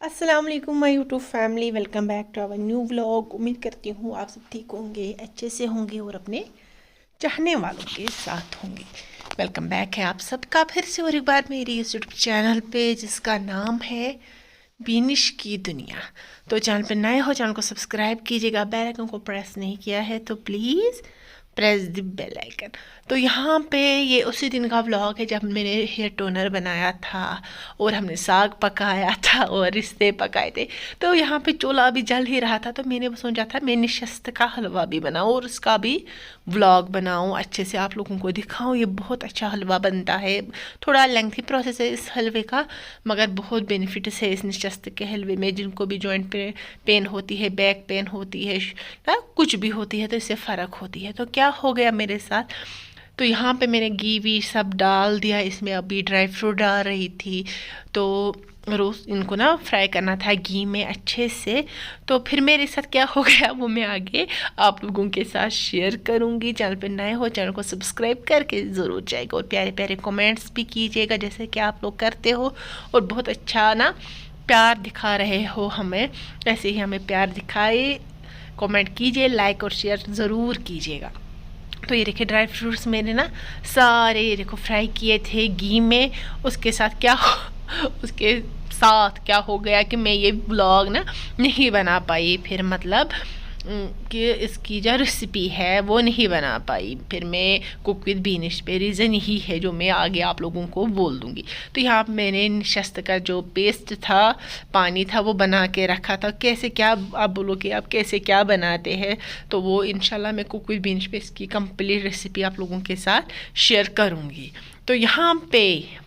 अस्सलाम वालेकुम my YouTube family. Welcome back to our new vlog. उम्मीद करती हूँ आप सब ठीक होंगे, अच्छे से होंगे और अपने चाहने वालों के साथ होंगे। वेलकम बैक है आप सबका फिर से और एक बार मेरी इस यूट्यूब चैनल पे जिसका नाम है बीनिश की दुनिया। तो चैनल पे नए हो, चैनल को सब्सक्राइब कीजिएगा। बेल आइकन को प्रेस नहीं किया है तो please press the bell icon. तो यहाँ पे ये उसी दिन का व्लॉग है जब मैंने हेयर टोनर बनाया था और हमने साग पकाया था और रिश्ते पकाए थे। तो यहाँ पे चूल्हा अभी जल ही रहा था तो मैंने सोचा था मैं निशस्त का हलवा भी बनाऊँ और उसका भी व्लॉग बनाऊँ, अच्छे से आप लोगों को दिखाऊँ। ये बहुत अच्छा हलवा बनता है, थोड़ा लेंथी प्रोसेस है इस हलवे का, मगर बहुत बेनिफिट्स है इस निशस्त के हलवे में। जिनको भी जॉइंट पे पेन होती है, बैक पेन होती है ना, कुछ भी होती है तो इससे फ़र्क होती है। तो क्या हो गया मेरे साथ, तो यहाँ पे मैंने घी वी सब डाल दिया, इसमें अभी ड्राई फ्रूट डाल रही थी। तो रोज़ इनको ना फ्राई करना था घी में अच्छे से। तो फिर मेरे साथ क्या हो गया वो मैं आगे आप लोगों के साथ शेयर करूँगी। चैनल पे नए हो चैनल को सब्सक्राइब करके ज़रूर जाएगा और प्यारे प्यारे कमेंट्स भी कीजिएगा जैसे कि आप लोग करते हो और बहुत अच्छा ना प्यार दिखा रहे हो हमें। ऐसे ही हमें प्यार दिखाए, कमेंट कीजिए, लाइक और शेयर ज़रूर कीजिएगा। तो ये देखिए ड्राई फ्रूट्स मैंने ना सारे ये देखो फ्राई किए थे घी में। उसके साथ क्या उसके साथ क्या हो गया कि मैं ये ब्लॉग ना नहीं बना पाई फिर, मतलब कि इसकी जो रेसिपी है वो नहीं बना पाई फिर मैं कुक विद बीनिश पे। रीज़न यही है जो मैं आगे आप लोगों को बोल दूँगी। तो यहाँ पे मैंने निशस्त का जो पेस्ट था, पानी था, वो बना के रखा था। कैसे क्या आप बोलोगे आप कैसे क्या बनाते हैं, तो वो इंशाल्लाह मैं कुक विद बीनिश पे इसकी कंप्लीट रेसिपी आप लोगों के साथ शेयर करूँगी। तो यहाँ पे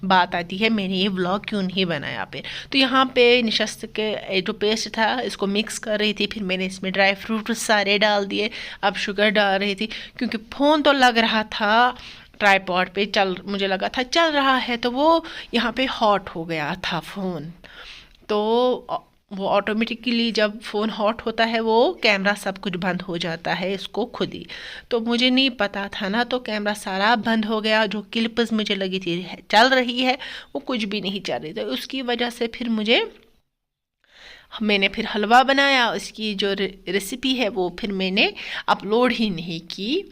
बात आती है मैंने ये व्लॉग क्यों नहीं बनाया फिर। तो यहाँ पे निशस्त के जो पेस्ट था इसको मिक्स कर रही थी, फिर मैंने इसमें ड्राई फ्रूट सारे डाल दिए। अब शुगर डाल रही थी क्योंकि फ़ोन तो लग रहा था ट्राईपॉड पे, चल मुझे लगा था चल रहा है, तो वो यहाँ पे हॉट हो गया था फ़ोन। तो वो ऑटोमेटिकली जब फ़ोन हॉट होता है वो कैमरा सब कुछ बंद हो जाता है इसको खुद ही। तो मुझे नहीं पता था ना, तो कैमरा सारा बंद हो गया। जो क्लिप्स मुझे लगी थी चल रही है वो कुछ भी नहीं चल रही, तो उसकी वजह से फिर मैंने फिर हलवा बनाया। उसकी जो रेसिपी है वो फिर मैंने अपलोड ही नहीं की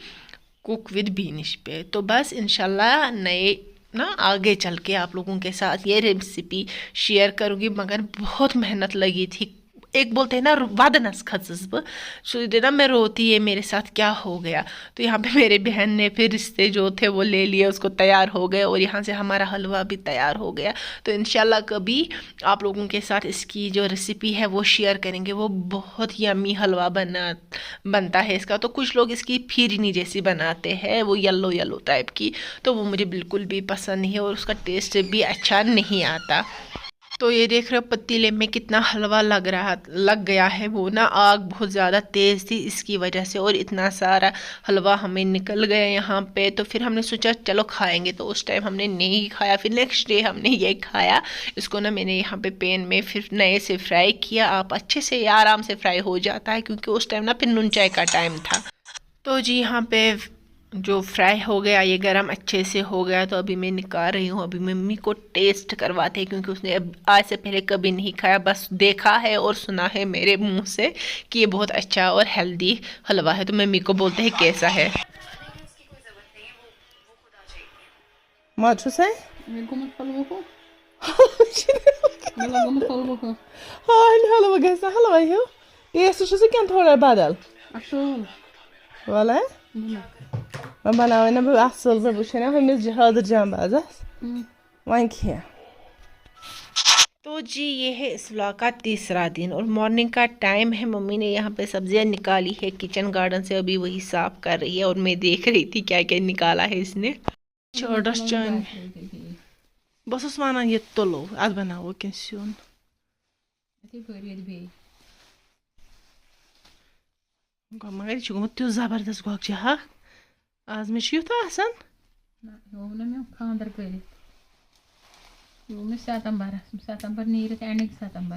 कुक विद बीनिश पे। तो बस इंशाल्लाह नए ना आगे चल के आप लोगों के साथ ये रेसिपी शेयर करूँगी, मगर बहुत मेहनत लगी थी। एक बोलते हैं ना वादनस खसब सुनते ना मैं रोती है मेरे साथ क्या हो गया। तो यहाँ पे मेरे बहन ने फिर रिश्ते जो थे वो ले लिए, उसको तैयार हो गए और यहाँ से हमारा हलवा भी तैयार हो गया। तो इंशाल्लाह कभी आप लोगों के साथ इसकी जो रेसिपी है वो शेयर करेंगे। वो बहुत यम्मी हलवा बनता है इसका। तो कुछ लोग इसकी फिरनी जैसी बनाते हैं, वो येलो येलो टाइप की, तो वो मुझे बिल्कुल भी पसंद नहीं है और उसका टेस्ट भी अच्छा नहीं आता। तो ये देख रहे हो पतीले में कितना हलवा लग गया है। वो ना आग बहुत ज़्यादा तेज़ थी इसकी वजह से और इतना सारा हलवा हमें निकल गया यहाँ पे। तो फिर हमने सोचा चलो खाएंगे, तो उस टाइम हमने नहीं खाया। फिर नेक्स्ट डे हमने ये खाया। इसको ना मैंने यहाँ पे पैन में फिर नए से फ्राई किया। आप अच्छे से आराम से फ्राई हो जाता है क्योंकि उस टाइम ना फिर नून चाय का टाइम था। तो जी यहाँ पे जो फ्राई हो गया, ये गरम अच्छे से हो गया। तो अभी मैं निकाल रही हूँ, अभी मम्मी को टेस्ट करवाते हैं क्योंकि उसने आज से पहले कभी नहीं खाया, बस देखा है और सुना है मेरे मुंह से कि ये बहुत अच्छा और हेल्दी हलवा है। तो मम्मी को बोलते हैं कैसा है। माचो से हाय हलवा कैसा हलवा है टेस्ट क्या थोड़ा बदल वाला मैं बनावे ना बह असल पे बह ना हमिस जहाद जहाबाजस वन क्या। तो जी ये है इस व्लॉग का तीसरा दिन और मॉर्निंग का टाइम है। मम्मी ने यहाँ पे सब्जियाँ निकाली है किचन गार्डन से, अभी वही साफ कर रही है और मैं देख रही थी क्या क्या निकाला है इसने। छोड़स चान बस वन ये तुलो अद बनावो क्या सुन मगर यह गोमुत तुत जबरदस्त गोगज हा आज मे युथ आसान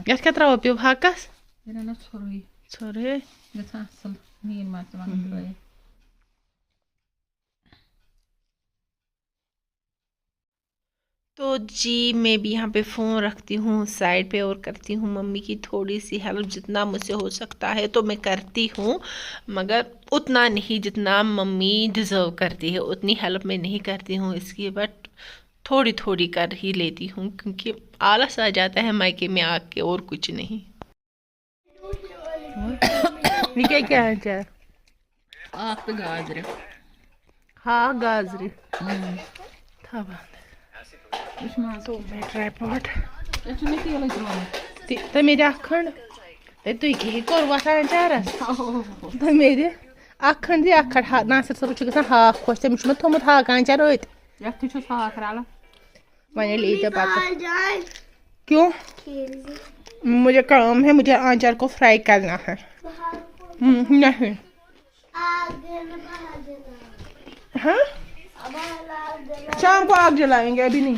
यथ क्या त्रो पे हाकस छोरे तो जी मैं भी यहाँ पे फ़ोन रखती हूँ साइड पे और करती हूँ मम्मी की थोड़ी सी हेल्प, जितना मुझसे हो सकता है तो मैं करती हूँ, मगर उतना नहीं जितना मम्मी डिज़र्व करती है, उतनी हेल्प मैं नहीं करती हूँ इसकी, बट थोड़ी थोड़ी कर ही लेती हूँ क्योंकि आलस आ जाता है मायके में आके, और कुछ नहीं। ये क्या क्या है? आख तो गाजर हाँ गाजरी था तो मैं ट्राईपॉड मैं तेल त्रोन तमें अखंड तुम कहीं कोर वसान चारस तमें अखंड दि अखंड नासिर सब ग हाक खुश तमिस थोमुत हाक आंचार अत हाक रला वन लीजिए पता क्यों मुझे काम है, मुझे आंचार को फ्राई करना है। नहीं हाँ शाम को आग जलाएंगे, अभी नहीं।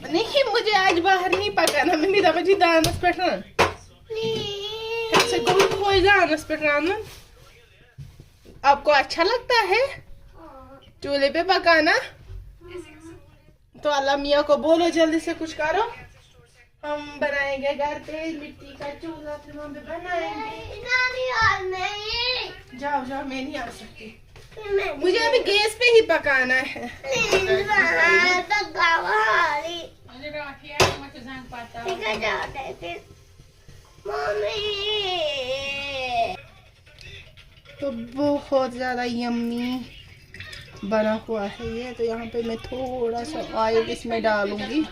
नहीं मुझे आज बाहर नहीं पकाना, मम्मी दपा जी दानस पे दानस पे रान। आपको अच्छा लगता है चूल्हे पे पकाना? तो अल्लाह मियाँ को बोलो जल्दी से कुछ करो, हम बनाएंगे घर पे मिट्टी का चूल्हा, फिर हम भी बनाएंगे। जाओ जाओ, मैं नहीं आ सकती, मुझे अभी गैस पे ही पकाना है। तो बहुत ज्यादा यम्मी बना हुआ है ये, तो यहाँ पे मैं थोड़ा सा ऑयल इसमें डालूंगी।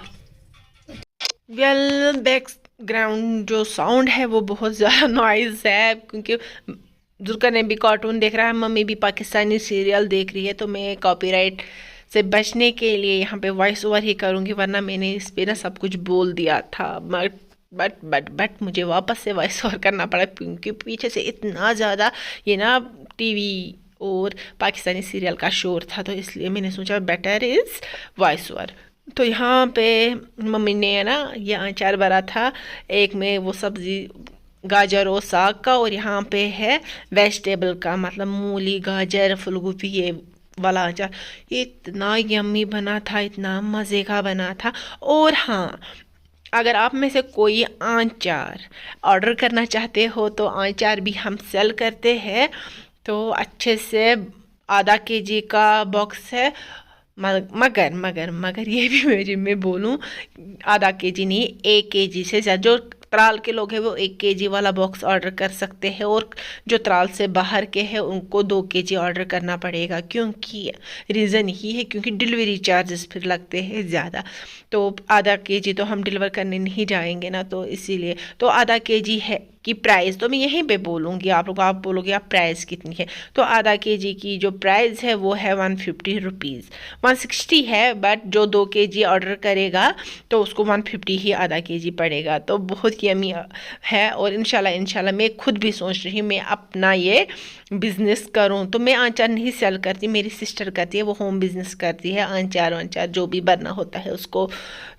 वेल बैकग्राउंड जो साउंड है वो बहुत ज़्यादा नॉइज़ है क्योंकि जुल्कर ने भी कार्टून देख रहा है, मम्मी भी पाकिस्तानी सीरियल देख रही है, तो मैं कॉपीराइट से बचने के लिए यहाँ पे वॉइस ओवर ही करूँगी, वरना मैंने इस पे ना सब कुछ बोल दिया था। बट मुझे वापस से वॉइस ओवर करना पड़ा क्योंकि पीछे से इतना ज़्यादा ये ना टीवी और पाकिस्तानी सीरियल का शोर था, तो इसलिए मैंने सोचा बेटर इज़ वॉइस ओवर। तो यहाँ पे मम्मी ने ना ये अचार भरा था, एक में वो सब्ज़ी गाजर और साग का, और यहाँ पे है वेजिटेबल का, मतलब मूली गाजर फूलगोभी ये वाला अचार। ये इतना यम्मी बना था, इतना मज़े का बना था। और हाँ, अगर आप में से कोई आचार ऑर्डर करना चाहते हो तो आचार भी हम सेल करते हैं। तो अच्छे से ½ kg का बॉक्स है, मगर ये भी मैं बोलूँ ½ kg नहीं, 1 kg से ज़्यादा। जो त्राल के लोग हैं वो 1 kg वाला बॉक्स ऑर्डर कर सकते हैं, और जो त्राल से बाहर के हैं उनको 2 kg ऑर्डर करना पड़ेगा, क्योंकि रीज़न यही है क्योंकि डिलीवरी चार्जेस फिर लगते हैं ज़्यादा। तो ½ kg तो हम डिलीवर करने नहीं जाएंगे ना, तो इसीलिए तो ½ kg है की प्राइस तो मैं यहीं पे बोलूँगी, आप बोलोगे आप प्राइस कितनी है। तो ½ kg की जो प्राइस है वो है 150 रुपीज़, 160 है, बट जो 2 kg ऑर्डर करेगा तो उसको 150 ही ½ kg पड़ेगा। तो बहुत यमी है, और इंशाल्लाह मैं खुद भी सोच रही हूँ मैं अपना ये बिज़नेस करूँ। तो मैं आचार नहीं सेल करती, मेरी सिस्टर करती है, वो होम बिज़नेस करती है, आचार जो भी बनना होता है उसको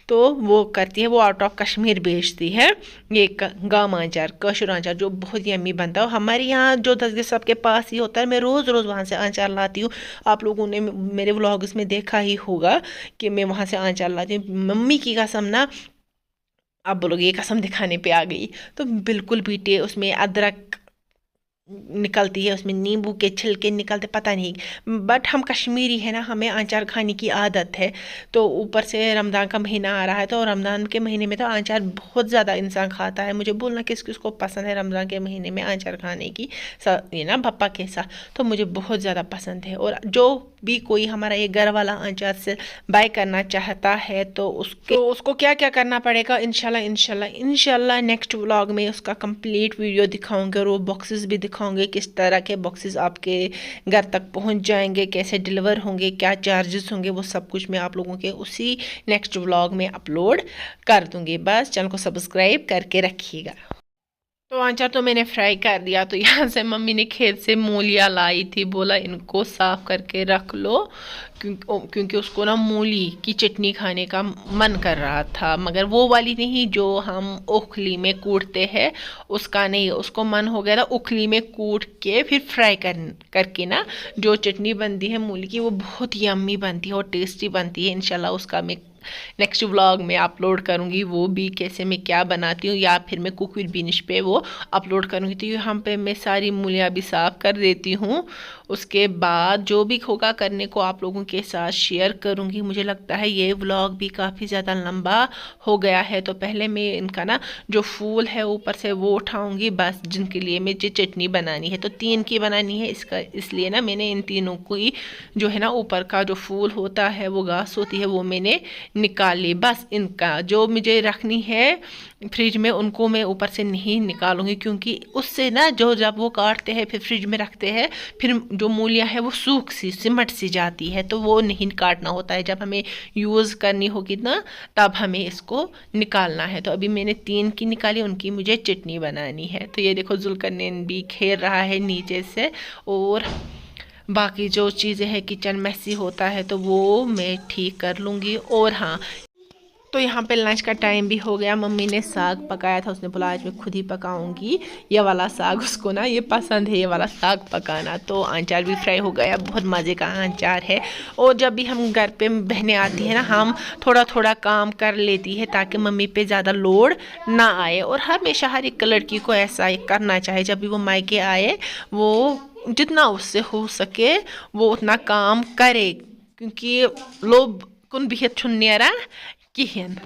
तो वो करती है, वो आउट ऑफ कश्मीर बेचती है ये गाम आचार, कशुर आचार जो बहुत यम्मी बनता है। हमारे यहाँ जो दसगे सबके पास ही होता है, मैं रोज़ वहाँ से आचार लाती हूँ। आप लोगों ने मेरे व्लॉग्स में देखा ही होगा कि मैं वहाँ से आचार लाती हूँ। मम्मी की कसम ना, आप बोलोगे ये कसम दिखाने पे आ गई, तो बिल्कुल भी उसमें अदरक निकलती है, उसमें नींबू के छिलके निकलते, पता नहीं, बट हम कश्मीरी है ना, हमें अचार खाने की आदत है। तो ऊपर से रमज़ान का महीना आ रहा है, तो रमज़ान के महीने में तो अचार बहुत ज़्यादा इंसान खाता है। मुझे बोलना किस किस को पसंद है रमज़ान के महीने में अचार खाने की, ये ना पप्पा के साथ, तो मुझे बहुत ज़्यादा पसंद है। और जो भी कोई हमारा ये घर वाला अचार से बाय करना चाहता है तो उसको क्या क्या करना पड़ेगा, इंशाल्लाह नेक्स्ट व्लॉग में उसका कंप्लीट वीडियो दिखाऊंगे, और वो बॉक्सेस भी दिखाऊंगे, किस तरह के बॉक्सेस आपके घर तक पहुंच जाएंगे, कैसे डिलीवर होंगे, क्या चार्जेस होंगे, वो सब कुछ मैं आप लोगों के उसी नेक्स्ट व्लॉग में अपलोड कर दूंगी। बस चैनल को सब्सक्राइब करके रखिएगा। तो आचार तो मैंने फ्राई कर दिया। तो यहाँ से मम्मी ने खेत से मूलियाँ लाई थी, बोला इनको साफ करके रख लो, क्योंकि उसको ना मूली की चटनी खाने का मन कर रहा था, मगर वो वाली नहीं जो हम उखली में कूटते हैं, उसका नहीं। उसको मन हो गया था उखली में कूट के फिर फ्राई करके ना जो चटनी बनती है मूली की, वो बहुत यम्मी बनती है और टेस्टी बनती है। इंशाल्लाह उसका मैं नेक्स्ट व्लॉग में अपलोड करूँगी, वो भी कैसे मैं क्या बनाती हूँ, या फिर मैं कुक विद बिनिश पे वो अपलोड करूँगी। तो यहाँ पे मैं सारी मूलियाँ भी साफ़ कर देती हूँ। उसके बाद जो भी होगा करने को आप लोगों के साथ शेयर करूँगी। मुझे लगता है ये व्लॉग भी काफ़ी ज़्यादा लंबा हो गया है, तो पहले मैं इनका ना जो फूल है ऊपर से वो उठाऊँगी, बस जिनके लिए मुझे चटनी बनानी है। तो 3 की बनानी है, इसका इसलिए ना मैंने इन तीनों की जो है ना ऊपर का जो फूल होता है, वो घास होती है, वो मैंने निकाल ली। बस इनका जो मुझे रखनी है फ्रिज में, उनको मैं ऊपर से नहीं निकालूंगी, क्योंकि उससे ना जो जब वो काटते हैं फिर फ्रिज में रखते हैं, फिर जो मूलियाँ है वो सूख सी सिमट सी जाती है, तो वो नहीं काटना होता है। जब हमें यूज़ करनी होगी ना तब हमें इसको निकालना है। तो अभी मैंने 3 की निकाली, उनकी मुझे चटनी बनानी है। तो ये देखो जुल्करनैन भी खेल रहा है नीचे से, और बाकी जो चीज़ें हैं किचन मैसी होता है तो वो मैं ठीक कर लूँगी। और हाँ, तो यहाँ पे लंच का टाइम भी हो गया। मम्मी ने साग पकाया था, उसने बोला आज मैं खुद ही पकाऊंगी ये वाला साग, उसको ना ये पसंद है ये वाला साग पकाना। तो आचार भी फ्राई हो गया, बहुत मज़े का आचार है। और जब भी हम घर पे बहनें आती है ना, हम थोड़ा थोड़ा काम कर लेती है ताकि मम्मी पे ज़्यादा लोड ना आए। और हमेशा हर एक लड़की को ऐसा ही करना चाहिए, जब भी वो मायके आए वो जितना उससे हो सके वो उतना काम करे, क्योंकि लोग कुन बिहत छुन्नेरा किहन।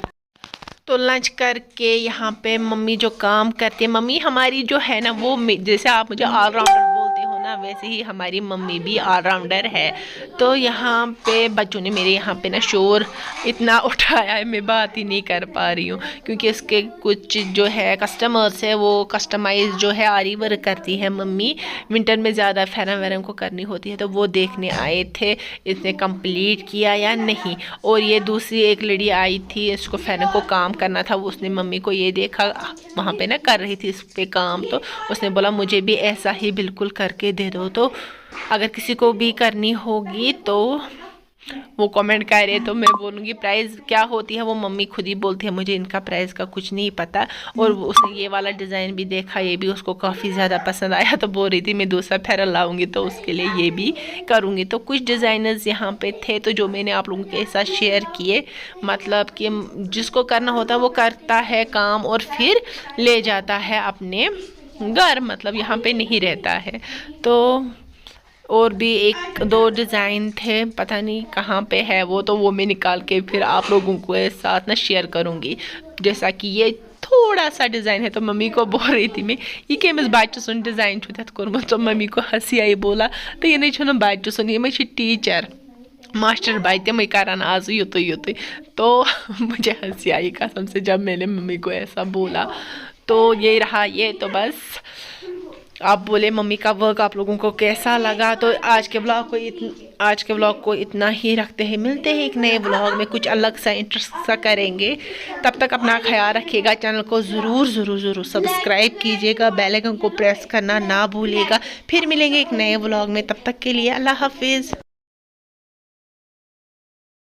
तो लंच करके यहाँ पे मम्मी जो काम करती है, मम्मी हमारी जो है ना वो जैसे आप मुझे ऑलराउंडर बोलते हो ना, वैसे ही हमारी मम्मी भी ऑलराउंडर है। तो यहाँ पे बच्चों ने मेरे यहाँ पे ना शोर इतना उठाया है, मैं बात ही नहीं कर पा रही हूँ, क्योंकि इसके कुछ जो है कस्टमर्स है वो कस्टमाइज जो है आरी वर्क करती है मम्मी, विंटर में ज़्यादा फैरन वैरन को करनी होती है, तो वो देखने आए थे इसने कंप्लीट किया या नहीं। और ये दूसरी एक लड़ी आई थी, इसको फैरन को काम करना था, वो उसने मम्मी को ये देखा वहाँ पे ना कर रही थी इस पे काम, तो उसने बोला मुझे भी ऐसा ही बिल्कुल करके दे दो। तो अगर किसी को भी करनी होगी तो वो कमेंट करे, तो मैं बोलूँगी प्राइस क्या होती है वो मम्मी खुद ही बोलती है, मुझे इनका प्राइस का कुछ नहीं पता। और उसने ये वाला डिज़ाइन भी देखा, ये भी उसको काफ़ी ज़्यादा पसंद आया, तो बोल रही थी मैं दूसरा फैरन लाऊंगी तो उसके लिए ये भी करूँगी। तो कुछ डिज़ाइनर्स यहाँ पे थे, तो जो मैंने आप लोगों के साथ शेयर किए, मतलब कि जिसको करना होता है वो करता है काम और फिर ले जाता है अपने घर, मतलब यहाँ पे नहीं रहता है। तो और भी 1-2 डिज़ाइन थे, पता नहीं कहाँ पे है वो, तो वो मैं निकाल के फिर आप लोगों के साथ ना शेयर करूँगी। जैसा कि ये थोड़ा सा डिज़ाइन है, तो मम्मी को बोल रही थी मैं ये कि मैं बच्चों सुन डिज़ाइन छुत कोर्मत, तो मम्मी को हंसी आई, बोला तो ये नहीं छुना बच्चों सुन, ये मैं टीचर मास्टर भाई ते मैं करान आज युत युत। तो मुझे हंसी आई कसम से जब मैंने मम्मी को ऐसा बोला। तो ये रहा ये, तो बस आप बोले मम्मी का वर्क आप लोगों को कैसा लगा। तो आज के व्लॉग को इतना ही रखते हैं, मिलते हैं एक नए व्लॉग में, कुछ अलग सा इंटरेस्ट सा करेंगे। तब तक अपना ख्याल रखिएगा, चैनल को ज़रूर सब्सक्राइब कीजिएगा, बेल आइकन को प्रेस करना ना भूलिएगा। फिर मिलेंगे एक नए व्लॉग में, तब तक के लिए अल्लाह हाफिज़।